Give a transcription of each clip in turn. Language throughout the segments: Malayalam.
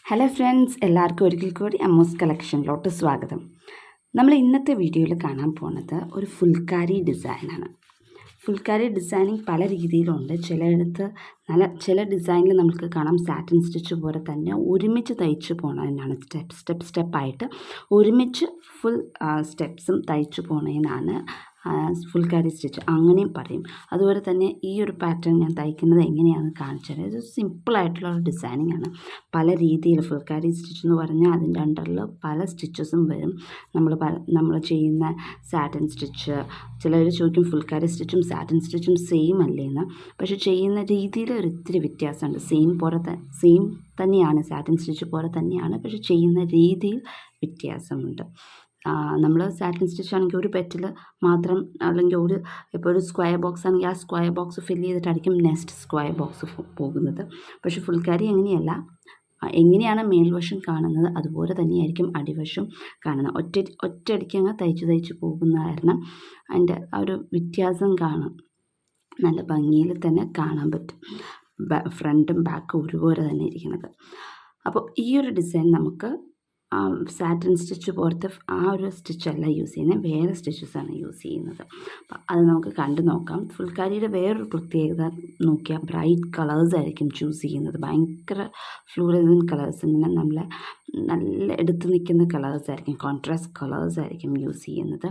ഹലോ ഫ്രണ്ട്സ്, എല്ലാവർക്കും ഒരിക്കൽ കൂടി അമ്മൂസ് കളക്ഷനിലോട്ട് സ്വാഗതം. നമ്മൾ ഇന്നത്തെ വീഡിയോയിൽ കാണാൻ പോകുന്നത് ഒരു ഫുൾക്കാരി ഡിസൈനാണ്. ഫുൾക്കാരി ഡിസൈനിങ് പല രീതിയിലുണ്ട്. ചില ഡിസൈനിൽ നമുക്ക് കാണാം സാറ്റിൻ സ്റ്റിച്ച് പോലെ തന്നെ ഒരുമിച്ച് തയ്ച്ചു പോകുന്നതിനാണ്, സ്റ്റെപ്പായിട്ട് ഒരുമിച്ച് ഫുൾ സ്റ്റെപ്സും തയ്ച്ചു പോകുന്നതിനാണ് ഫുൾക്കാരി സ്റ്റിച്ച്, അങ്ങനെയും പറയും. അതുപോലെ തന്നെ ഈ ഒരു പാറ്റേൺ ഞാൻ തയ്ക്കുന്നത് എങ്ങനെയാണെന്ന് കാണിച്ചത്. ഇത് സിമ്പിളായിട്ടുള്ള ഒരു ഡിസൈനിങ് ആണ്. പല രീതിയിൽ ഫുൾക്കാരി സ്റ്റിച്ച് എന്ന് പറഞ്ഞാൽ അതിൻ്റെ അണ്ടറിൽ പല സ്റ്റിച്ചസും വരും. നമ്മൾ ചെയ്യുന്ന സാറ്റിൻ സ്റ്റിച്ച്, ചിലർ ചോദിക്കും ഫുൾക്കാരി സ്റ്റിച്ചും സാറ്റിൻ സ്റ്റിച്ചും സെയിം അല്ലേന്ന്. പക്ഷെ ചെയ്യുന്ന രീതിയിൽ ഒരിത്തിരി വ്യത്യാസമുണ്ട്. സെയിം തന്നെയാണ്, സാറ്റിൻ സ്റ്റിച്ച് പോലെ തന്നെയാണ്, പക്ഷെ ചെയ്യുന്ന രീതിയിൽ വ്യത്യാസമുണ്ട്. നമ്മൾ സാറ്റിൻ സ്റ്റിച്ച് ആണെങ്കിൽ ഒരു പെറ്റിൽ മാത്രം, അല്ലെങ്കിൽ ഇപ്പോൾ ഒരു സ്ക്വയർ ബോക്സ് ആണെങ്കിൽ ആ സ്ക്വയർ ബോക്സ് ഫില്ല് ചെയ്തിട്ടായിരിക്കും നെക്സ്റ്റ് സ്ക്വയർ ബോക്സ് പോകുന്നത്. പക്ഷേ ഫുൾക്കാരി അങ്ങനെയല്ല. എങ്ങനെയാണ് മേൽവശം കാണുന്നത് അതുപോലെ തന്നെയായിരിക്കും അടിവശം കാണുന്നത്. ഒറ്റയടിക്ക് അങ്ങ് തയ്ച്ച് പോകുന്ന കാരണം അതിൻ്റെ ആ ഒരു വ്യത്യാസം കാണാം. നല്ല ഭംഗിയിൽ തന്നെ കാണാൻ പറ്റും. ഫ്രണ്ടും ബാക്കും ഒരുപോലെ തന്നെ ഇരിക്കുന്നത്. അപ്പോൾ ഈ ഒരു ഡിസൈൻ നമുക്ക് സാറ്റിൻ സ്റ്റിച്ച് പോലത്തെ ആ ഒരു സ്റ്റിച്ചല്ല യൂസ് ചെയ്യുന്നത്, വേറെ സ്റ്റിച്ചസാണ് യൂസ് ചെയ്യുന്നത്. അപ്പം അത് നമുക്ക് കണ്ടു നോക്കാം. ഫുൾക്കാരിയുടെ വേറൊരു പ്രത്യേകത നോക്കിയാൽ ബ്രൈറ്റ് കളേഴ്സ് ആയിരിക്കും ചൂസ് ചെയ്യുന്നത്. ഭയങ്കര ഫ്ലൂറസൻ കളേഴ്സ്, ഇങ്ങനെ നല്ല എടുത്ത് നിൽക്കുന്ന കളേഴ്സ് ആയിരിക്കും, കോൺട്രാസ്റ്റ് കളേഴ്സ് ആയിരിക്കും യൂസ് ചെയ്യുന്നത്.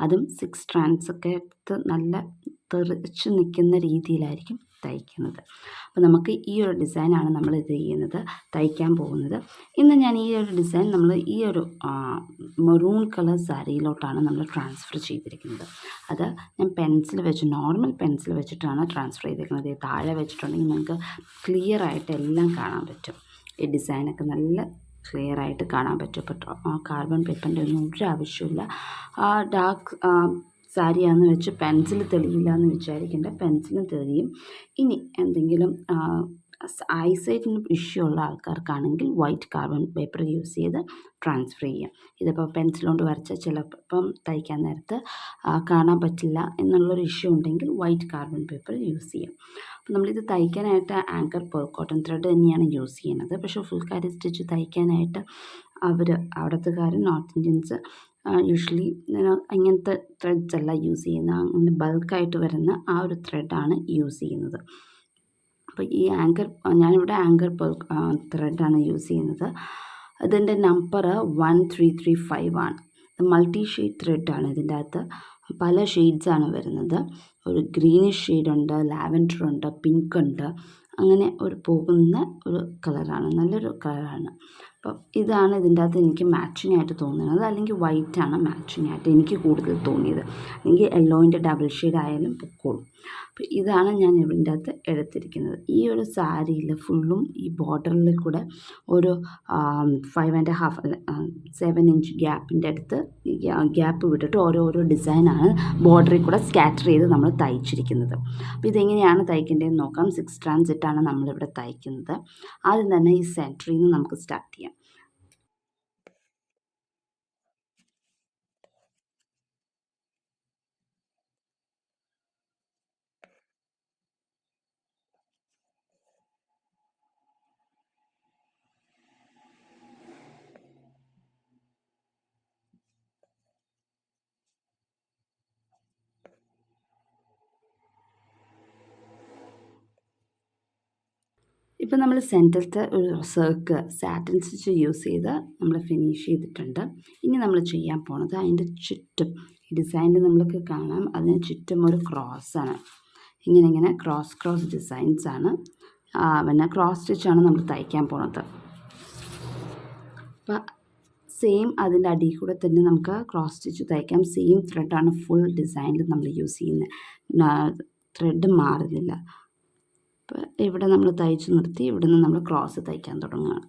അതും 6 strands ഒക്കെ എടുത്ത് നല്ല തെറിച്ച് നിൽക്കുന്ന രീതിയിലായിരിക്കും തയ്ക്കുന്നത്. അപ്പോൾ നമുക്ക് ഈ ഒരു ഡിസൈനാണ് നമ്മൾ തയ്ക്കാൻ പോകുന്നത്. ഇന്ന് ഞാൻ ഈ ഒരു ഡിസൈൻ ഈ ഒരു മെറൂൺ കളർ സാരിയിലോട്ടാണ് നമ്മൾ ട്രാൻസ്ഫർ ചെയ്തിരിക്കുന്നത്. അത് ഞാൻ നോർമൽ പെൻസിൽ വെച്ചിട്ടാണ് ട്രാൻസ്ഫർ ചെയ്തിരിക്കുന്നത്. താഴെ വെച്ചിട്ടുണ്ടെങ്കിൽ നമുക്ക് ക്ലിയർ ആയിട്ട് എല്ലാം കാണാൻ പറ്റും. ഈ ഡിസൈനൊക്കെ നല്ല ക്ലിയർ ആയിട്ട് കാണാൻ പറ്റും. അപ്പോൾ കാർബൺ പേപ്പറിൻ്റെ ഒന്നും ഒരു ആവശ്യമില്ല. ഡാർക്ക് സാരിയാണെന്ന് വെച്ച് പെൻസിൽ തെളിയില്ല എന്ന് വിചാരിക്കേണ്ട, പെൻസിലും തെളിയും. ഇനി എന്തെങ്കിലും ഐസൈറ്റിന് ഇഷ്യൂ ഉള്ള ആൾക്കാർക്കാണെങ്കിൽ വൈറ്റ് കാർബൺ പേപ്പർ യൂസ് ചെയ്ത് ട്രാൻസ്ഫർ ചെയ്യാം. ഇതിപ്പോൾ പെൻസിൽ കൊണ്ട് വരച്ചാൽ ചിലപ്പം തയ്ക്കാൻ നേരത്ത് കാണാൻ പറ്റില്ല എന്നുള്ളൊരു ഇഷ്യൂ ഉണ്ടെങ്കിൽ വൈറ്റ് കാർബൺ പേപ്പർ യൂസ് ചെയ്യാം. അപ്പോൾ നമ്മളിത് തയ്ക്കാനായിട്ട് ആങ്കർ പേൾ കോട്ടൺ ത്രെഡ് തന്നെയാണ് യൂസ് ചെയ്യുന്നത്. പക്ഷേ ഫുൾക്കാരി സ്റ്റിച്ച് തയ്ക്കാനായിട്ട് അവിടുത്തുകാർ നോർത്ത് ഇന്ത്യൻസ് യൂഷ്വലി അങ്ങനത്തെ ത്രെഡ്സ് അല്ല യൂസ് ചെയ്യുന്നത്. അങ്ങനെ ബൾക്കായിട്ട് വരുന്ന ആ ഒരു ത്രെഡാണ് യൂസ് ചെയ്യുന്നത്. അപ്പോൾ ഞാനിവിടെ ആങ്കർ പേൾ ത്രെഡാണ് യൂസ് ചെയ്യുന്നത്. അതിൻ്റെ നമ്പർ 1335 ആണ്. മൾട്ടി ഷെയ്ഡ് ത്രെഡാണ്. ഇതിൻ്റെ അകത്ത് പല ഷെയ്ഡ്സാണ് വരുന്നത്. ഒരു ഗ്രീനിഷ് ഷെയ്ഡുണ്ട്, ലാവൻഡർ ഉണ്ട്, പിങ്ക് ഉണ്ട്, അങ്ങനെ പോകുന്ന ഒരു കളറാണ്, നല്ലൊരു കളറാണ്. അപ്പം ഇതാണ് ഇതിൻ്റെ അകത്ത് എനിക്ക് മാച്ചിങ് ആയിട്ട് തോന്നുന്നത്. അല്ലെങ്കിൽ വൈറ്റാണ് മാച്ചിങ് ആയിട്ട് എനിക്ക് കൂടുതൽ തോന്നിയത്. അല്ലെങ്കിൽ യെല്ലോയിൻ്റെ ഡബിൾ ഷെയ്ഡ് ആയാലും പൊക്കോളും. അപ്പോൾ ഇതാണ് ഞാൻ ഇതിൻ്റെ അകത്ത് എടുത്തിരിക്കുന്നത്. ഈ ഒരു സാരിയിൽ ഫുള്ളും ഈ ബോർഡറിൽ കൂടെ ഒരു 5.5 7 ഇഞ്ച് ഗ്യാപ്പിൻ്റെ അടുത്ത് ഗ്യാപ്പ് വിട്ടിട്ട് ഓരോരോ ഡിസൈനാണ് ബോർഡറിൽ കൂടെ സ്കാറ്റർ ചെയ്ത് നമ്മൾ തയ്ച്ചിരിക്കുന്നത്. അപ്പോൾ ഇതെങ്ങനെയാണ് തയ്ക്കേണ്ടതെന്ന് നോക്കാം. 6 strands ഇട്ടാണ് നമ്മളിവിടെ തയ്ക്കുന്നത്. ആദ്യം തന്നെ ഈ സെൻറ്ററിൽ നിന്ന് നമുക്ക് സ്റ്റാർട്ട് ചെയ്യാം. ഇപ്പോൾ നമ്മൾ സെൻറ്ററിലത്തെ ഒരു സർക്കിൾ സാറ്റിൻ സ്റ്റിച്ച് യൂസ് ചെയ്ത് നമ്മൾ ഫിനിഷ് ചെയ്തിട്ടുണ്ട്. ഇനി നമ്മൾ ചെയ്യാൻ പോണത് അതിൻ്റെ ചുറ്റും ഈ ഡിസൈനിൽ നമ്മൾക്ക് കാണാം, അതിന് ചുറ്റും ഒരു ക്രോസാണ്. ഇങ്ങനെ ക്രോസ് ഡിസൈൻസാണ്, പിന്നെ ക്രോസ് സ്റ്റിച്ചാണ് നമ്മൾ തയ്ക്കാൻ പോണത്. അപ്പോൾ സെയിം അതിൻ്റെ അടിയിൽ കൂടെ തന്നെ നമുക്ക് ക്രോസ് സ്റ്റിച്ച് തയ്ക്കാം. സെയിം ത്രെഡാണ് ഫുൾ ഡിസൈനിൽ നമ്മൾ യൂസ് ചെയ്യുന്നത്. ത്രെഡ് മാറുന്നില്ല. അപ്പോൾ ഇവിടെ നമ്മൾ തയ്ച്ച് നിർത്തി, ഇവിടെ നിന്ന് നമ്മൾ ക്രോസ് തയ്ക്കാൻ തുടങ്ങുകയാണ്.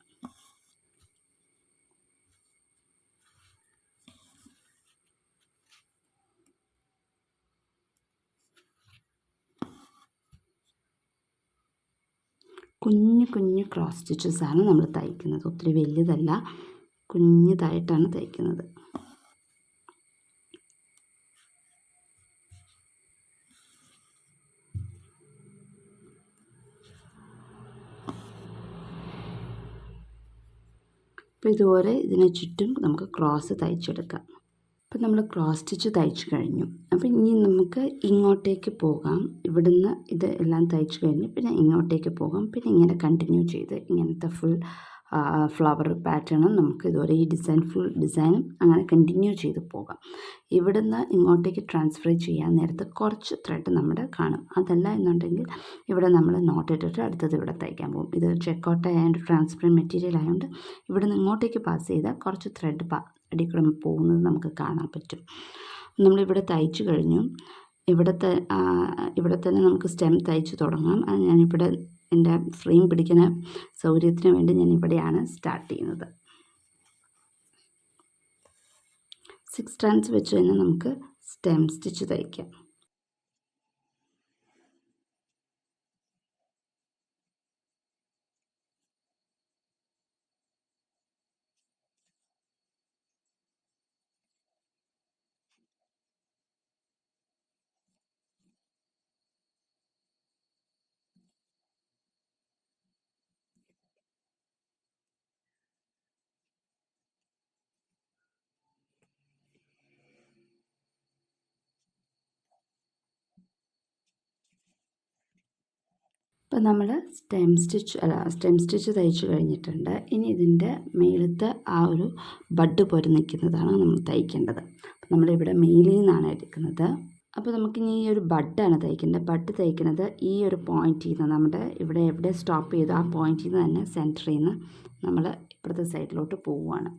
കുഞ്ഞു ക്രോസ് സ്റ്റിച്ചസാണ് നമ്മൾ തയ്ക്കുന്നത്. ഒത്തിരി വലുതല്ല, കുഞ്ഞതായിട്ടാണ് തയ്ക്കുന്നത്. അപ്പോൾ ഇതുപോലെ ഇതിന് ചുറ്റും നമുക്ക് ക്രോസ് തയ്ച്ചെടുക്കാം. അപ്പോൾ നമ്മൾ ക്രോസ് സ്റ്റിച്ച് തയ്ച്ചു കഴിഞ്ഞു. അപ്പോൾ ഇനി നമുക്ക് ഇങ്ങോട്ടേക്ക് പോകാം. ഇവിടുന്ന് ഇത് എല്ലാം തയ്ച്ചു കഴിഞ്ഞ് പിന്നെ ഇങ്ങോട്ടേക്ക് പോകാം. പിന്നെ ഇങ്ങനെ കണ്ടിന്യൂ ചെയ്ത് ഇങ്ങനത്തെ ഫുൾ ഫ്ലവർ പാറ്റേണും നമുക്ക് ഇതുപോലെ ഈ ഫുൾ ഡിസൈനും അങ്ങനെ കണ്ടിന്യൂ ചെയ്ത് പോകാം. ഇവിടുന്ന് ഇങ്ങോട്ടേക്ക് ട്രാൻസ്ഫർ ചെയ്യാൻ നേരത്ത് കുറച്ച് ത്രെഡ് നമ്മുടെ കാണും. അതല്ല എന്നുണ്ടെങ്കിൽ ഇവിടെ നമ്മൾ നോട്ട് ഇട്ടിട്ട് അടുത്തത് ഇവിടെ തയ്ക്കാൻ പോകും. ഇത് ചെക്കോട്ട ആയതുകൊണ്ട് ട്രാൻസ്പെറൻറ്റ് മെറ്റീരിയൽ ആയതുകൊണ്ട് ഇവിടുന്ന് ഇങ്ങോട്ടേക്ക് പാസ് ചെയ്താൽ കുറച്ച് ത്രെഡ് അടിക്കൂടെ പോകുന്നത് നമുക്ക് കാണാൻ പറ്റും. നമ്മളിവിടെ തയ്ച്ചു കഴിഞ്ഞു. ഇവിടെ തന്നെ നമുക്ക് സ്റ്റെം തയ്ച്ച് തുടങ്ങാം. ഞാനിവിടെ എൻ്റെ ഫ്രെയിം പിടിക്കുന്ന സൗകര്യത്തിന് വേണ്ടി ഞാൻ ഇവിടെയാണ് സ്റ്റാർട്ട് ചെയ്യുന്നത്. 6 സ്ട്രാൻഡ്സ് വെച്ച് തന്നെ നമുക്ക് സ്റ്റെം സ്റ്റിച്ച് തയ്ക്കാം. ഇപ്പം നമ്മൾ സ്റ്റെം സ്റ്റിച്ച് തയ്ച്ചു കഴിഞ്ഞിട്ടുണ്ട്. ഇനി ഇതിൻ്റെ മേലത്തെ ആ ഒരു ബഡ് പോലെ നിൽക്കുന്നതാണ് നമ്മൾ തയ്ക്കേണ്ടത്. അപ്പം നമ്മളിവിടെ മേലിൽ നിന്നാണ് എടുക്കുന്നത്. അപ്പോൾ നമുക്കിനി ഈ ഒരു ബഡാണ് തയ്ക്കേണ്ടത്. ബഡ് തയ്ക്കുന്നത് ഈ ഒരു പോയിന്റിൽ നിന്ന് നമ്മുടെ ഇവിടെ എവിടെ സ്റ്റോപ്പ് ചെയ്തു ആ പോയിന്റിൽ നിന്ന് തന്നെ സെൻറ്ററിൽ നിന്ന് നമ്മൾ ഇപ്പുറത്തെ സൈഡിലോട്ട് പോവുകയാണ്.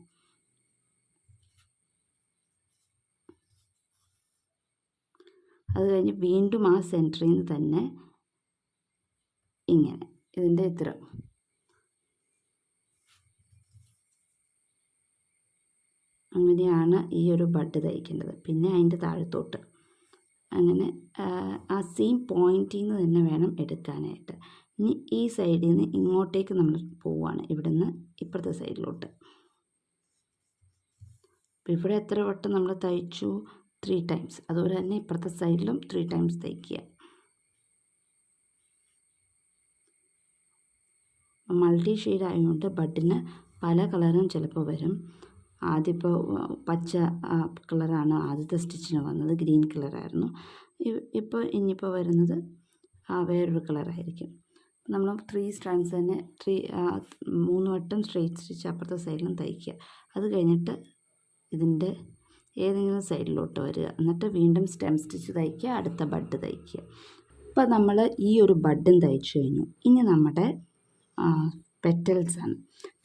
അത് കഴിഞ്ഞ് വീണ്ടും ആ സെൻറ്ററിൽ നിന്ന് തന്നെ ഇങ്ങനെ ഇതിൻ്റെ ഇത്ര അങ്ങനെയാണ് ഈ ഒരു ബഡ് തയ്ക്കേണ്ടത്. പിന്നെ അതിൻ്റെ താഴത്തോട്ട് അങ്ങനെ ആ സെയിം പോയിന്റിൽ നിന്ന് തന്നെ വേണം എടുക്കാനായിട്ട്. ഇനി ഈ സൈഡിൽ നിന്ന് ഇങ്ങോട്ടേക്ക് നമ്മൾ പോവുകയാണ്, ഇവിടുന്ന് ഇപ്പുറത്തെ സൈഡിലോട്ട്. അപ്പോൾ ഇവിടെ എത്ര വട്ടം നമ്മൾ തയ്ച്ചു? 3 ടൈംസ്. അതുപോലെ തന്നെ ഇപ്പുറത്തെ സൈഡിലും 3 ടൈംസ് തയ്ക്കുക. മൾട്ടി ഷെയ്ഡ് ആയതുകൊണ്ട് ബഡിന് പല കളറും ചിലപ്പോൾ വരും. ആദ്യപ്പോൾ പച്ച കളറാണ് ആദ്യത്തെ സ്റ്റിച്ചിന് വന്നത്, ഗ്രീൻ കളറായിരുന്നു. ഇനിയിപ്പോൾ വരുന്നത് വേറൊരു കളറായിരിക്കും. നമ്മൾ 3 സ്ട്രാൻഡ്സ് തന്നെ 3 വട്ടം സ്ട്രെയിറ്റ് സ്റ്റിച്ച് അപ്പുറത്തെ സൈഡിലും തയ്ക്കുക. അത് കഴിഞ്ഞിട്ട് ഇതിൻ്റെ ഏതെങ്കിലും സൈഡിലോട്ട് വരിക, എന്നിട്ട് വീണ്ടും സ്റ്റെം സ്റ്റിച്ച് തയ്ക്കുക, അടുത്ത ബഡ് തയ്ക്കുക. അപ്പോൾ നമ്മൾ ഈ ഒരു ബഡും തയ്ച്ചു കഴിഞ്ഞു. ഇനി നമ്മുടെ പെറ്റൽസാണ്.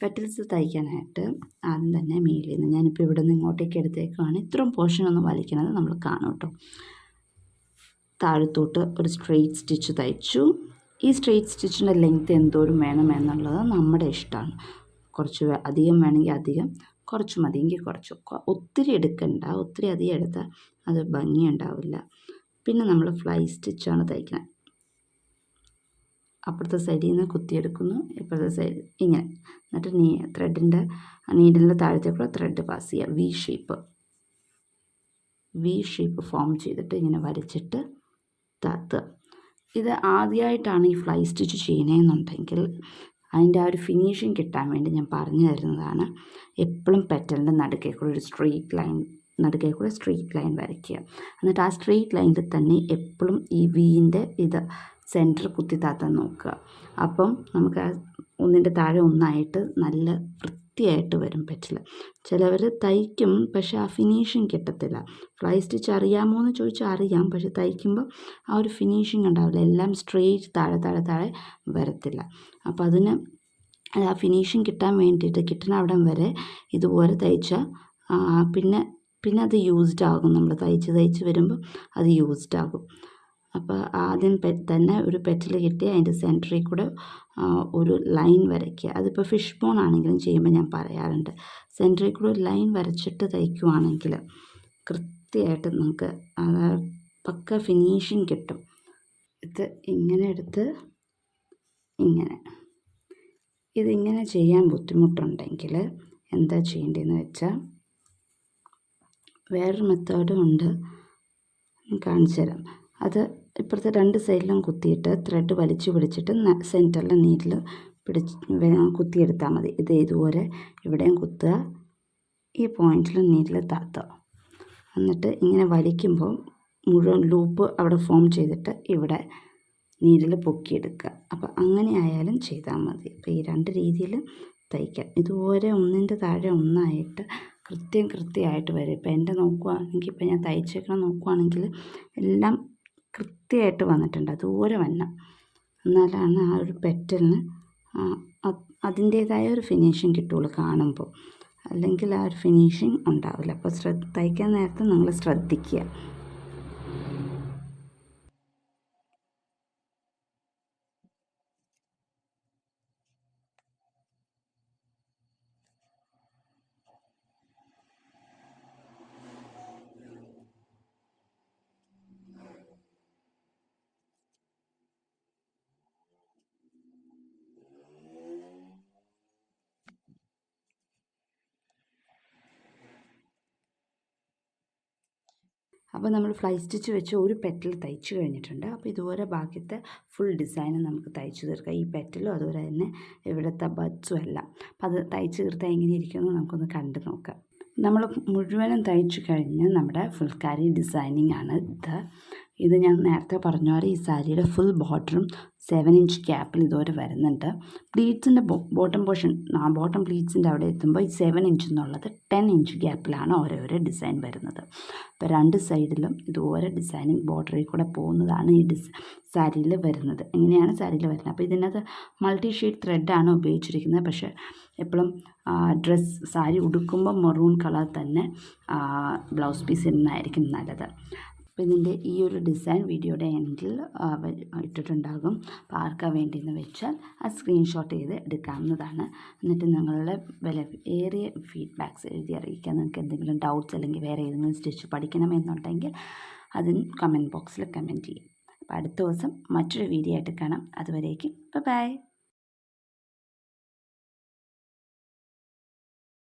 പെറ്റൽസ് തയ്ക്കാനായിട്ട് ആദ്യം തന്നെ മേലിൽ നിന്ന് ഞാനിപ്പോൾ ഇവിടെ നിന്ന് ഇങ്ങോട്ടേക്ക് എടുത്തേക്കാണ്. ഇത്രയും പോർഷനൊന്നും വലിക്കുന്നത് നമ്മൾ കാണും കേട്ടോ. താഴത്തോട്ട് ഒരു സ്ട്രെയിറ്റ് സ്റ്റിച്ച് തയ്ച്ചു. ഈ സ്ട്രെയിറ്റ് സ്റ്റിച്ചിൻ്റെ ലെങ്ത്ത് എന്തോരം വേണം എന്നുള്ളത് നമ്മുടെ ഇഷ്ടമാണ്. കുറച്ച് അധികം വേണമെങ്കിൽ അധികം, കുറച്ച് മതിയെങ്കിൽ കുറച്ച്. ഒത്തിരി എടുക്കണ്ട, ഒത്തിരി അധികം എടുത്താൽ അത് ഭംഗി ഉണ്ടാവില്ല. പിന്നെ നമ്മൾ ഫ്ലൈ സ്റ്റിച്ചാണ് തയ്ക്കുന്നത്. അപ്പുറത്തെ സൈഡിൽ നിന്ന് കുത്തിയെടുക്കുന്നു, ഇപ്പുറത്തെ സൈഡ് ഇങ്ങനെ, എന്നിട്ട് ത്രെഡിൻ്റെ നീഡിലിൻ്റെ താഴത്തേക്കുള്ള ത്രെഡ് പാസ് ചെയ്യുക. വി ഷേപ്പ് ഫോം ചെയ്തിട്ട് ഇങ്ങനെ വരച്ചിട്ട് താത്തുക. ഇത് ആദ്യമായിട്ടാണ് ഈ ഫ്ലൈ സ്റ്റിച്ച് ചെയ്യണമെന്നുണ്ടെങ്കിൽ അതിൻ്റെ ആ ഒരു ഫിനിഷിങ് കിട്ടാൻ വേണ്ടി ഞാൻ പറഞ്ഞു തരുന്നതാണ്. എപ്പോഴും പെറ്റലിൻ്റെ നടുക്കേക്കൂടെ ഒരു സ്ട്രെയിറ്റ് ലൈൻ വരയ്ക്കുക. എന്നിട്ട് ആ സ്ട്രെയിറ്റ് ലൈനിൽ തന്നെ എപ്പോഴും ഈ വീൻ്റെ ഇത് സെൻറ്റർ കുത്തി താത്താൻ നോക്കുക. അപ്പം നമുക്ക് ഒന്നിൻ്റെ താഴെ ഒന്നായിട്ട് നല്ല വൃത്തിയായിട്ട് വരും പെറ്റൽ. ചിലവർ തയ്ക്കും, പക്ഷേ ആ ഫിനിഷിങ് കിട്ടത്തില്ല. ഫ്ലൈ സ്റ്റിച്ച് അറിയാമോ എന്ന് ചോദിച്ചാൽ അറിയാം, പക്ഷെ തയ്ക്കുമ്പോൾ ആ ഒരു ഫിനിഷിങ് ഉണ്ടാവില്ല. എല്ലാം സ്ട്രെയിറ്റ് താഴെ വരത്തില്ല. അപ്പോൾ അതിന് ആ ഫിനിഷിങ് കിട്ടാൻ വേണ്ടിയിട്ട് കിട്ടുന്ന അവിടം വരെ ഇതുപോലെ തയ്ച്ചാൽ പിന്നെ അത് യൂസ്ഡ് ആകും. നമ്മൾ തയ്ച്ച് വരുമ്പോൾ അത് യൂസ്ഡ് ആകും. അപ്പോൾ ആദ്യം തന്നെ ഒരു പെറ്റൽ കിട്ടി അതിൻ്റെ സെൻറ്ററിൽ കൂടെ ഒരു ലൈൻ വരയ്ക്കുക. അതിപ്പോൾ ഫിഷ് ബോൺ ആണെങ്കിലും ചെയ്യുമ്പോൾ ഞാൻ പറയാറുണ്ട്, സെൻറ്ററിൽ കൂടെ ഒരു ലൈൻ വരച്ചിട്ട് തയ്ക്കുവാണെങ്കിൽ കൃത്യമായിട്ട് നമുക്ക് പക്ക ഫിനിഷിങ് കിട്ടും. ഇത് ഇങ്ങനെ എടുത്ത് ഇതിങ്ങനെ ചെയ്യാൻ ബുദ്ധിമുട്ടുണ്ടെങ്കിൽ എന്താ ചെയ്യേണ്ടതെന്ന് വെച്ചാൽ വേറൊരു മെത്തേഡും ഉണ്ട്, കാണിച്ചു തരാം. അത് ഇപ്പുറത്തെ 2 സൈഡിലും കുത്തിയിട്ട് ത്രെഡ് വലിച്ചു പിടിച്ചിട്ട് സെൻറ്ററിൽ നീഡിൽ കുത്തിയെടുത്താൽ മതി. ഇതുപോലെ ഇവിടെയും കുത്തുക, ഈ പോയിന്റിൽ നീഡിൽ താത്തുക. എന്നിട്ട് ഇങ്ങനെ വലിക്കുമ്പോൾ മുഴുവൻ ലൂപ്പ് അവിടെ ഫോം ചെയ്തിട്ട് ഇവിടെ നീഡിൽ പൊക്കിയെടുക്കുക. അപ്പോൾ അങ്ങനെ ആയാലും ചെയ്താൽ മതി. അപ്പോൾ ഈ 2 രീതിയിൽ തയ്ക്കാം. ഇതുപോലെ ഒന്നിൻ്റെ താഴെ ഒന്നായിട്ട് കൃത്യമായിട്ട് വരും. ഇപ്പോൾ എൻ്റെ നോക്കുകയാണെങ്കിൽ, ഇപ്പോൾ ഞാൻ തയ്ച്ചേക്കണം നോക്കുകയാണെങ്കിൽ എല്ലാം കൃത്യമായിട്ട് വന്നിട്ടുണ്ട്. അതുപോലെ വരണം, എന്നാലാണ് ആ ഒരു പെറ്റലിന് അതിൻ്റേതായ ഒരു ഫിനിഷിങ് കിട്ടുള്ളൂ കാണുമ്പോൾ. അല്ലെങ്കിൽ ആ ഒരു ഫിനിഷിങ് ഉണ്ടാവില്ല. അപ്പോൾ തയ്ക്കാൻ നേരത്തെ നിങ്ങൾ ശ്രദ്ധിക്കുക. അപ്പോൾ നമ്മൾ ഫ്ലൈ സ്റ്റിച്ച് വെച്ച് ഒരു പെറ്റൽ തയ്ച്ചു കഴിഞ്ഞിട്ടുണ്ട്. അപ്പോൾ ഇതുപോലെ ബാക്കിയത്തെ ഫുൾ ഡിസൈനും നമുക്ക് തയ്ച്ചു തീർക്കാം. ഈ പെറ്റലും അതുപോലെ തന്നെ ഇവിടുത്തെ ബഡ്സും എല്ലാം. അപ്പോൾ അത് തയ്ച്ചു തീർത്താൽ എങ്ങനെ ഇരിക്കുമെന്ന് നമുക്കൊന്ന് കണ്ടു നോക്കാം. നമ്മൾ മുഴുവനും തയ്ച്ചു കഴിഞ്ഞ് നമ്മുടെ ഫുൾക്കാരി ഡിസൈനിങ് ആണ് ഇത് ഞാൻ നേരത്തെ പറഞ്ഞ പോലെ ഈ സാരിയുടെ ഫുൾ ബോർഡറും 7 ഇഞ്ച് ഗ്യാപ്പിൽ ഇതുവരെ വരുന്നുണ്ട്. പ്ലീറ്റ്സിൻ്റെ ബോട്ടം പോർഷൻ, ബോട്ടം പ്ലീറ്റ്സിൻ്റെ അവിടെ എത്തുമ്പോൾ ഈ 7 ഇഞ്ച് എന്നുള്ളത് 10 ഇഞ്ച് ഗ്യാപ്പിലാണ് ഓരോരോ ഡിസൈൻ വരുന്നത്. അപ്പോൾ 2 സൈഡിലും ഇതുപോലെ ഡിസൈനിങ് ബോർഡറിൽ കൂടെ പോകുന്നതാണ് ഈ സാരിയിൽ വരുന്നത്. എങ്ങനെയാണ് സാരിയിൽ വരുന്നത്. അപ്പോൾ ഇതിനകത്ത് മൾട്ടി ഷെയ്ഡ് ത്രെഡാണ് ഉപയോഗിച്ചിരിക്കുന്നത്. പക്ഷേ എപ്പോഴും സാരി ഉടുക്കുമ്പോൾ മെറൂൺ കളർ തന്നെ ബ്ലൗസ് പീസ് ഇടുന്നതായിരിക്കും നല്ലത്. അപ്പോൾ ഇതിൻ്റെ ഈ ഒരു ഡിസൈൻ വീഡിയോയുടെ എൻഡിൽ ഇട്ടിട്ടുണ്ടാകും. അപ്പോൾ ആർക്കാ വേണ്ടിയെന്ന് വെച്ചാൽ ആ സ്ക്രീൻഷോട്ട് ചെയ്ത് എടുക്കാവുന്നതാണ്. എന്നിട്ട് നിങ്ങളുടെ വിലയേറിയ ഫീഡ്ബാക്ക്സ് എഴുതി അറിയിക്കുക. നിങ്ങൾക്ക് എന്തെങ്കിലും ഡൗട്ട്സ് അല്ലെങ്കിൽ വേറെ ഏതെങ്കിലും സ്റ്റിച്ച് പഠിക്കണമെന്നുണ്ടെങ്കിൽ അതിന് കമൻറ്റ് ബോക്സിൽ കമൻറ്റ് ചെയ്യും. അപ്പോൾ അടുത്ത ദിവസം മറ്റൊരു വീഡിയോ ആയിട്ട് കാണാം. അതുവരേക്കും ബൈ.